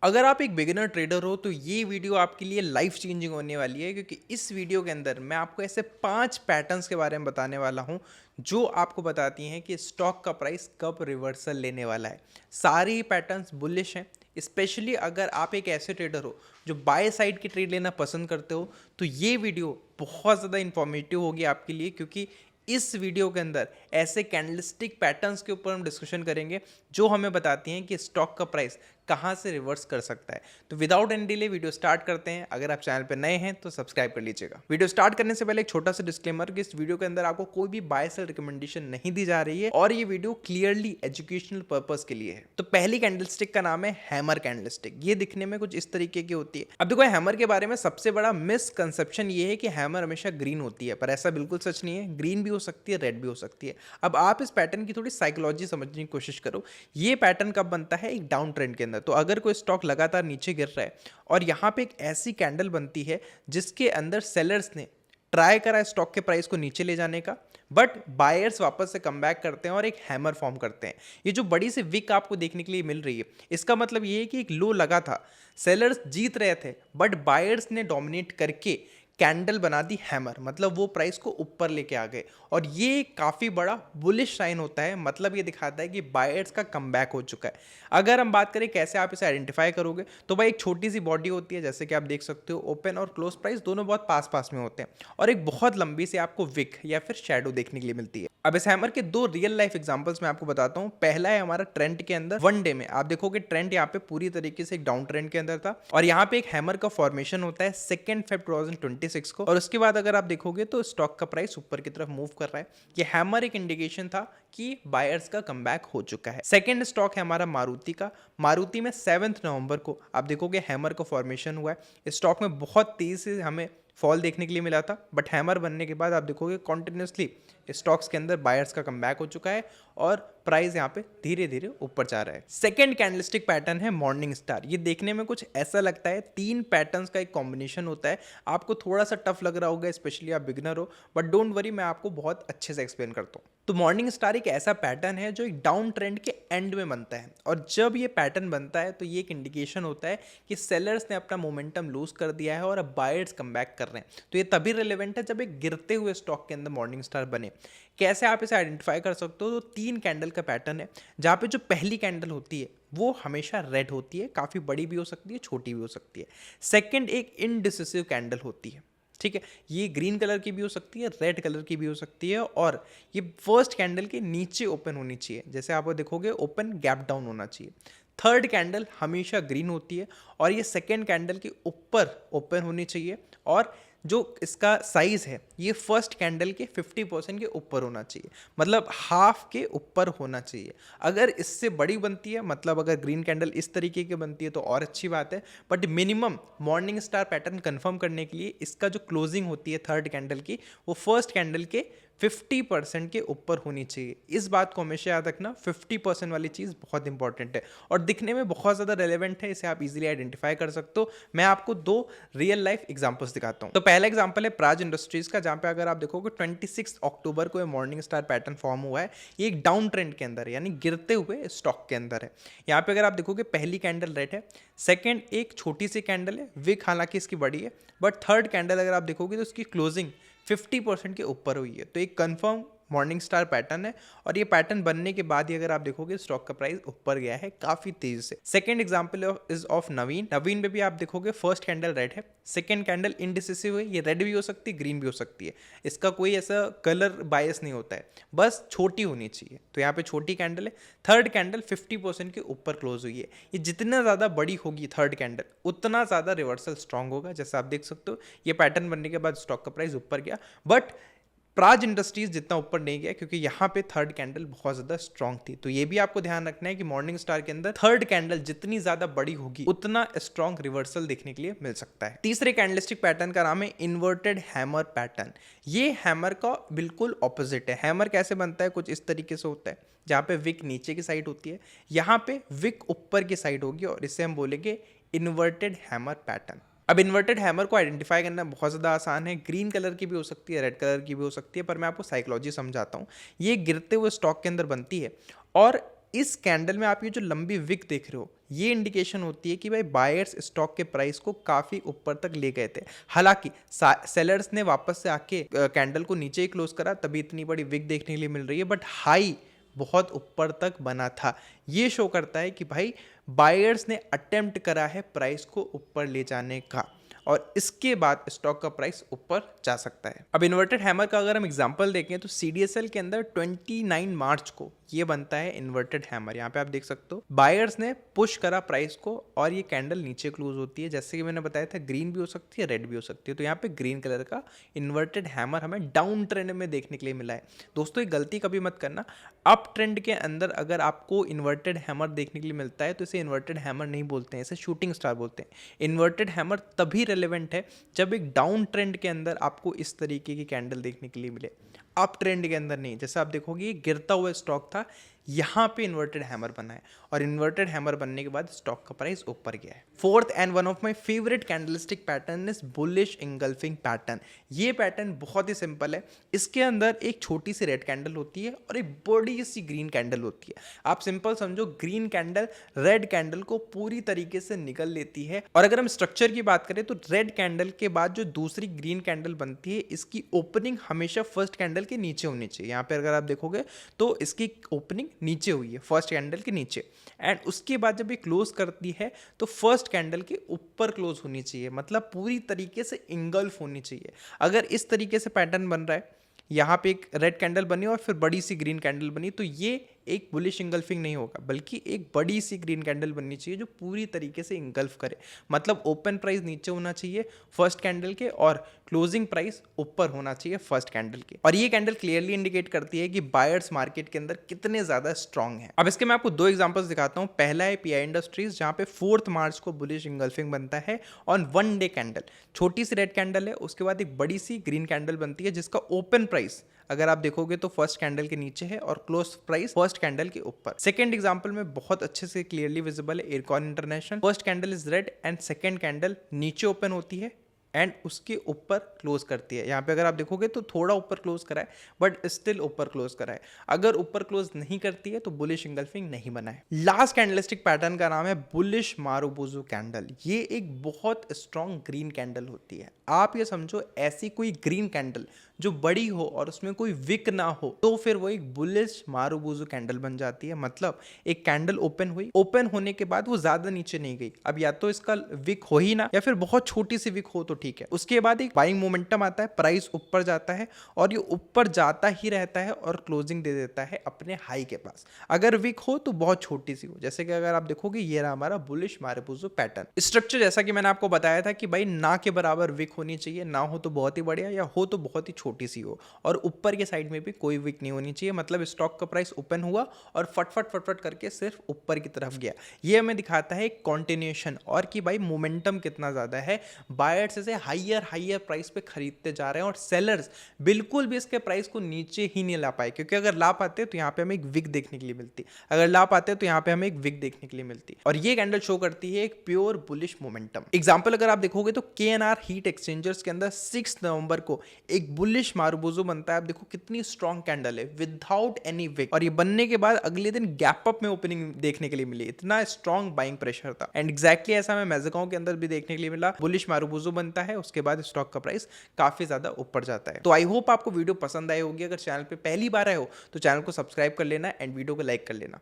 अगर आप एक बिगिनर ट्रेडर हो तो ये वीडियो आपके लिए लाइफ चेंजिंग होने वाली है, क्योंकि इस वीडियो के अंदर मैं आपको ऐसे 5 पैटर्न्स के बारे में बताने वाला हूं जो आपको बताती हैं कि स्टॉक का प्राइस कब रिवर्सल लेने वाला है। सारे ही पैटर्न्स बुलिश हैं। स्पेशली अगर आप एक ऐसे ट्रेडर हो जो बाय साइड की ट्रेड लेना पसंद करते हो तो ये वीडियो बहुत ज़्यादा इंफॉर्मेटिव होगी आपके लिए, क्योंकि इस वीडियो के अंदर ऐसे कैंडलस्टिक पैटर्न्स के ऊपर हम डिस्कशन करेंगे जो हमें बताती हैं कि स्टॉक का प्राइस कहां से रिवर्स कर सकता है। तो without any delay video start करते हैं। अगर आप चैनल पर नए हैं तो सब्सक्राइब कर लीजिएगा। वीडियो स्टार्ट करने से पहले एक छोटा सा डिस्क्लेमर कि इस वीडियो के अंदर आपको कोई भी बाय सेल रिकमेंडेशन नहीं दी जा रही है और ये वीडियो क्लियरली एजुकेशनल पर्पस के लिए है। तो पहली कैंडलस्टिक का नाम है हैमर कैंडलस्टिक। ये दिखने में कुछ इस तरीके की होती है। अब देखो, हैमर के बारे में सबसे बड़ा मिसकंसेप्शन ये है कि हैमर हमेशा ग्रीन होती है, पर ऐसा बिल्कुल सच नहीं है। ग्रीन भी हो सकती है, रेड भी हो सकती है। अब आप इस पैटर्न की थोड़ी साइकोलॉजी समझने की कोशिश करो। ये पैटर्न कब बनता है? एक डाउन ट्रेंड के अंदर। तो अगर कोई स्टॉक लगातार नीचे गिर रहा है और यहाँ पे एक ऐसी कैंडल बनती है जिसके अंदर सेलर्स ने ट्राई करा स्टॉक के प्राइस को नीचे ले जाने का, बट बायर्स वापस से कम बैक करते हैं और एक हैमर फॉर्म करते हैं। ये जो बड़ी सी विक आपको देखने के लिए मिल रही है, इसका मतलब ये है कि एक लो लगा था, सेलर्स जीत रहे थे, बट बायर्स ने डोमिनेट करके कैंडल बना दी हैमर, मतलब वो प्राइस को ऊपर लेके आ गए। और ये काफ़ी बड़ा बुलिश साइन होता है, मतलब ये दिखाता है कि बायर्स का कमबैक हो चुका है। अगर हम बात करें कैसे आप इसे आइडेंटिफाई करोगे, तो भाई एक छोटी सी बॉडी होती है, जैसे कि आप देख सकते हो ओपन और क्लोज प्राइस दोनों बहुत पास पास में होते हैं, और एक बहुत लंबी सी आपको विक या फिर शैडो देखने के लिए मिलती है। अब इस हैमर के दो रियल लाइफ एग्जांपल्स मैं आपको बताता हूं। पहला है हमारा ट्रेंड के अंदर। वन डे में आप देखोगे ट्रेंड यहाँ पे पूरी तरीके से एक डाउन ट्रेंड के अंदर था और यहाँ पे एक हैमर का फॉर्मेशन होता है 2 Feb 2026 को, और उसके बाद अगर आप देखोगे तो स्टॉक का प्राइस ऊपर की तरफ मूव कर रहा है। ये हैमर एक इंडिकेशन था कि बायर्स का कमबैक हो चुका है। सेकंड स्टॉक है हमारा मारुति का। मारुति में 7 नवंबर को आप देखोगे हैमर का फॉर्मेशन हुआ है। इस स्टॉक में बहुत तेजी से हमें फॉल देखने के लिए मिला था, बट हैमर बनने के बाद आप देखोगे कॉन्टिन्यूसली स्टॉक्स के अंदर बायर्स का कमबैक हो चुका है और प्राइस यहाँ पे धीरे धीरे ऊपर जा रहा है। सेकंड कैंडलस्टिक पैटर्न है मॉर्निंग स्टार। ये देखने में कुछ ऐसा लगता है, 3 पैटर्न्स का एक कॉम्बिनेशन होता है। आपको थोड़ा सा टफ लग रहा होगा, स्पेशली आप बिगिनर हो, बट डोंट वरी, मैं आपको बहुत अच्छे से एक्सप्लेन करता हूँ। तो मॉर्निंग स्टार एक ऐसा पैटर्न है जो एक डाउन ट्रेंड के एंड में बनता है, और जब ये पैटर्न बनता है तो ये एक इंडिकेशन होता है कि सेलर्स ने अपना मोमेंटम लूज कर दिया है और अब बायर्स कमबैक कर रहे हैं। तो ये तभी रिलेवेंट है जब एक गिरते हुए स्टॉक के अंदर मॉर्निंग स्टार बने। कैसे आप इसे आइडेंटिफाई कर सकते हो? तो 3 कैंडल का पैटर्न है, जहाँ पे जो पहली कैंडल होती है वो हमेशा रेड होती है, काफ़ी बड़ी भी हो सकती है, छोटी भी हो सकती है। सेकंड एक इनडिसिसिव कैंडल होती है, ठीक है, ये ग्रीन कलर की भी हो सकती है, रेड कलर की भी हो सकती है, और ये फर्स्ट कैंडल के नीचे ओपन होनी चाहिए, जैसे आप देखोगे ओपन गैप डाउन होना चाहिए। थर्ड कैंडल हमेशा ग्रीन होती है और ये सेकेंड कैंडल के ऊपर ओपन होनी चाहिए, और जो इसका साइज है ये फर्स्ट कैंडल के 50% के ऊपर होना चाहिए, मतलब हाफ के ऊपर होना चाहिए। अगर इससे बड़ी बनती है, मतलब अगर ग्रीन कैंडल इस तरीके की बनती है तो और अच्छी बात है, but minimum morning star pattern confirm करने के लिए इसका जो क्लोजिंग होती है थर्ड कैंडल की, वो फर्स्ट कैंडल के 50% के ऊपर होनी चाहिए। इस बात को हमेशा याद रखना, 50% वाली चीज़ बहुत इंपॉर्टेंट है और दिखने में बहुत ज़्यादा रेलेवेंट है, इसे आप इजीली आइडेंटिफाई कर सकते हो। मैं आपको 2 रियल लाइफ एग्जांपल्स दिखाता हूँ। तो पहला एग्जांपल है प्राज इंडस्ट्रीज का, जहाँ पे अगर आप देखोगे 26 अक्टूबर को ये मॉर्निंग स्टार पैटर्न फॉर्म हुआ है। ये एक डाउन ट्रेंड के अंदर है, यानी गिरते हुए स्टॉक के अंदर है। यहाँ पे अगर आप देखोगे पहली कैंडल रेड है, सेकेंड एक छोटी सी कैंडल है, विक हालांकि इसकी बड़ी है, बट थर्ड कैंडल अगर आप देखोगे तो उसकी क्लोजिंग 50% के ऊपर हुई है। तो एक कंफर्म मॉर्निंग स्टार पैटर्न है, और ये पैटर्न बनने के बाद ही अगर आप देखोगे स्टॉक का प्राइस ऊपर गया है काफी तेजी से। सेकंड एग्जांपल इज ऑफ नवीन। नवीन में भी आप देखोगे फर्स्ट कैंडल रेड है, सेकंड कैंडल इनडिसिसिव है, ये रेड भी हो सकती है, ग्रीन भी हो सकती है, इसका कोई ऐसा कलर बायस नहीं होता है, बस छोटी होनी चाहिए। तो यहाँ पे छोटी कैंडल है, थर्ड कैंडल 50% के ऊपर क्लोज हुई है। ये जितना ज़्यादा बड़ी होगी थर्ड कैंडल, उतना ज़्यादा रिवर्सल स्ट्रांग होगा। जैसे आप देख सकते हो ये पैटर्न बनने के बाद स्टॉक का प्राइस ऊपर गया, बट प्राज इंडस्ट्रीज जितना ऊपर नहीं गया, क्योंकि यहाँ पे थर्ड कैंडल बहुत ज्यादा स्ट्रांग थी। तो ये भी आपको ध्यान रखना है कि मॉर्निंग स्टार के अंदर थर्ड कैंडल जितनी ज्यादा बड़ी होगी उतना स्ट्रांग रिवर्सल देखने के लिए मिल सकता है। तीसरे कैंडलस्टिक पैटर्न का नाम है इन्वर्टेड हैमर पैटर्न। ये हैमर का बिल्कुल ऑपोजिट है। हैमर कैसे बनता है? कुछ इस तरीके से होता है, जहाँ पे विक नीचे की साइड होती है, यहाँ पे विक ऊपर की साइड होगी, और इसे हम बोलेंगे इन्वर्टेड हैमर पैटर्न। अब इन्वर्टेड हैमर को आइडेंटिफाई करना बहुत ज़्यादा आसान है। ग्रीन कलर की भी हो सकती है, रेड कलर की भी हो सकती है, पर मैं आपको साइकोलॉजी समझाता हूँ। ये गिरते हुए स्टॉक के अंदर बनती है और इस कैंडल में आप ये जो लंबी विक देख रहे हो, ये इंडिकेशन होती है कि भाई बायर्स स्टॉक के प्राइस को काफ़ी ऊपर तक ले गए थे। हालांकि सेलर्स ने वापस से आके कैंडल को नीचे ही क्लोज करा, तभी इतनी बड़ी विक देखने के लिए मिल रही है, बट हाई बहुत ऊपर तक बना था। ये शो करता है कि भाई बायर्स ने अटेम्प्ट करा है प्राइस को ऊपर ले जाने का, और इसके बाद स्टॉक का प्राइस ऊपर जा सकता है। अब इन्वर्टेड हैमर का अगर हम एग्जांपल देखें तो CDSL के अंदर 29 मार्च को ये बनता है इन्वर्टेड हैमर। यहाँ पे आप देख सकते हो बायर्स ने पुश करा प्राइस को और ये कैंडल नीचे क्लोज होती है। जैसे कि मैंने बताया था, ग्रीन भी हो सकती है, रेड भी हो सकती है। तो यहाँ पे ग्रीन कलर का इन्वर्टेड हैमर हमें डाउन ट्रेंड में देखने के लिए मिला है। दोस्तों, ये गलती कभी मत करना, अप ट्रेंड के अंदर अगर आपको इन्वर्टेड हैमर देखने के लिए मिलता है तो इसे इन्वर्टेड हैमर नहीं बोलते हैं, इसे शूटिंग स्टार बोलते हैं। इन्वर्टेड हैमर तभी रेलेवेंट है जब एक डाउन ट्रेंड के अंदर आपको इस तरीके की कैंडल देखने के लिए मिले, अप ट्रेंड के अंदर नहीं। जैसे आप देखोगे ये गिरता हुआ स्टॉक था, यहाँ पे इन्वर्टेड हैमर बना है, और इन्वर्टेड हैमर बनने के बाद स्टॉक का प्राइस ऊपर गया है। Fourth and one of my favourite candlestick pattern is bullish engulfing pattern. ये पैटर्न बहुत ही सिंपल है। इसके अंदर एक छोटी सी रेड कैंडल होती है और एक बड़ी सी ग्रीन कैंडल होती है। आप सिंपल समझो, ग्रीन कैंडल रेड कैंडल को पूरी तरीके से निकल लेती है। और अगर हम स्ट्रक्चर की बात करें तो रेड कैंडल के बाद जो दूसरी ग्रीन कैंडल बनती है, इसकी ओपनिंग हमेशा फर्स्ट कैंडल के नीचे होनी चाहिए। यहाँ पे अगर आप देखोगे तो इसकी ओपनिंग नीचे हुई है, फर्स्ट कैंडल के नीचे, एंड उसके बाद जब ये क्लोज करती है तो फर्स्ट कैंडल के ऊपर क्लोज होनी चाहिए, मतलब पूरी तरीके से इंगल्फ होनी चाहिए। अगर इस तरीके से पैटर्न बन रहा है, यहाँ पे एक रेड कैंडल बनी और फिर बड़ी सी ग्रीन कैंडल बनी, तो ये एक बुलिश इंगल्फिंग नहीं होगा, बल्कि एक बड़ी सी ग्रीन कैंडल बननी चाहिए जो पूरी तरीके से इंगल्फ करे। मतलब ओपन प्राइस नीचे होना चाहिए फर्स्ट कैंडल के और क्लोजिंग प्राइस ऊपर होना चाहिए फर्स्ट कैंडल के। और ये कैंडल क्लियरली इंडिकेट करती है कि बायर्स मार्केट के अंदर कितने ज्यादा स्ट्रांग है। अब इसके मैं आपको दो एग्जांपल्स दिखाता हूं। पहला है PI इंडस्ट्रीज, जहां पे 4 मार्च को बुलिश इंगल्फिंग बनता है ऑन 1 डे कैंडल। छोटी सी रेड कैंडल है, उसके बाद एक बड़ी सी ग्रीन कैंडल बनती है जिसका ओपन प्राइस अगर आप देखोगे तो फर्स्ट कैंडल के नीचे है और क्लोज प्राइस फर्स्ट कैंडल के ऊपर। सेकंड एग्जांपल में बहुत अच्छे से क्लियरली विजिबल है IRCON international. First candle is red and second candle नीचे ओपन होती है एंड उसके ऊपर क्लोज करती है। यहाँ पे अगर आप देखोगे तो थोड़ा ऊपर क्लोज करा है, बट स्टिल ऊपर क्लोज करा है। अगर ऊपर क्लोज नहीं करती है तो बुलिश इंगल्फिंग नहीं बना है। लास्ट कैंडलस्टिक पैटर्न का नाम है बुलिश मारुबुजु कैंडल। ये एक बहुत स्ट्रॉन्ग ग्रीन कैंडल होती है। आप ये समझो, ऐसी कोई ग्रीन कैंडल जो बड़ी हो और उसमें कोई विक ना हो, तो फिर वो एक बुलिश मारुबुजु कैंडल बन जाती है। मतलब एक कैंडल ओपन हुई, ओपन होने के बाद वो ज्यादा नीचे नहीं गई। अब या तो इसका विक हो ही ना, या फिर बहुत छोटी सी विक हो तो ठीक है। उसके बाद एक बाइंग मोमेंटम आता है, प्राइस ऊपर जाता है और ये ऊपर जाता ही रहता है और क्लोजिंग दे देता है अपने हाई के पास। अगर विक हो तो बहुत छोटी सी हो, जैसे कि अगर आप देखोगे ये रहा हमारा बुलिश मारुबुजु पैटर्न। स्ट्रक्चर जैसा कि मैंने आपको बताया था कि भाई ना के बराबर विक होनी चाहिए, ना हो तो बहुत ही बढ़िया, या हो तो बहुत ही छोटी सी हो, और ऊपर के साइड में भी कोई विक नहीं होनी चाहिए। मतलब स्टॉक का प्राइस ओपन हुआ और फटफट करके सिर्फ ऊपर की तरफ गया। ये हमें दिखाता है कंटिन्यूएशन और कि भाई मोमेंटम कितना ज्यादा है। बायर्स इसे हायर प्राइस पे खरीदते जा रहे हैं और सेलर्स बिल्कुल भी इसके प्राइस को नीचे ही नहीं ला पाए, क्योंकि अगर ला पाते तो यहाँ पे हमें एक विक देखने के लिए मिलती, अगर ला पाते तो यहाँ पे हमें एक विक देखने के लिए मिलती। और ये कैंडल शो करती है एक प्योर बुलिश मोमेंटम। एग्जांपल अगर आप देखोगे तो KNR हीट एक्सचेंजर्स के अंदर 6 नवंबर को एक बुलिश मारुबुजु बनता है। आप देखो कितनी स्ट्रॉन्ग कैंडल है विदाउट एनी विक, और ये बनने के बाद अगले दिन गैप अप में ओपनिंग देखने के लिए मिली। इतना स्ट्रॉन्ग बाइंग प्रेशर था, एंड एग्जैक्टली ऐसा हमें मैज़गांव के अंदर भी देखने के लिए मिला। बुलिश मारुबुजु बनता है, उसके बाद स्टॉक का प्राइस काफी ज्यादा ऊपर जाता है। तो आई होप आपको वीडियो पसंद आई होगी। अगर चैनल पे पहली बार आए हो तो चैनल को सब्सक्राइब कर लेना एंड वीडियो को लाइक कर लेना।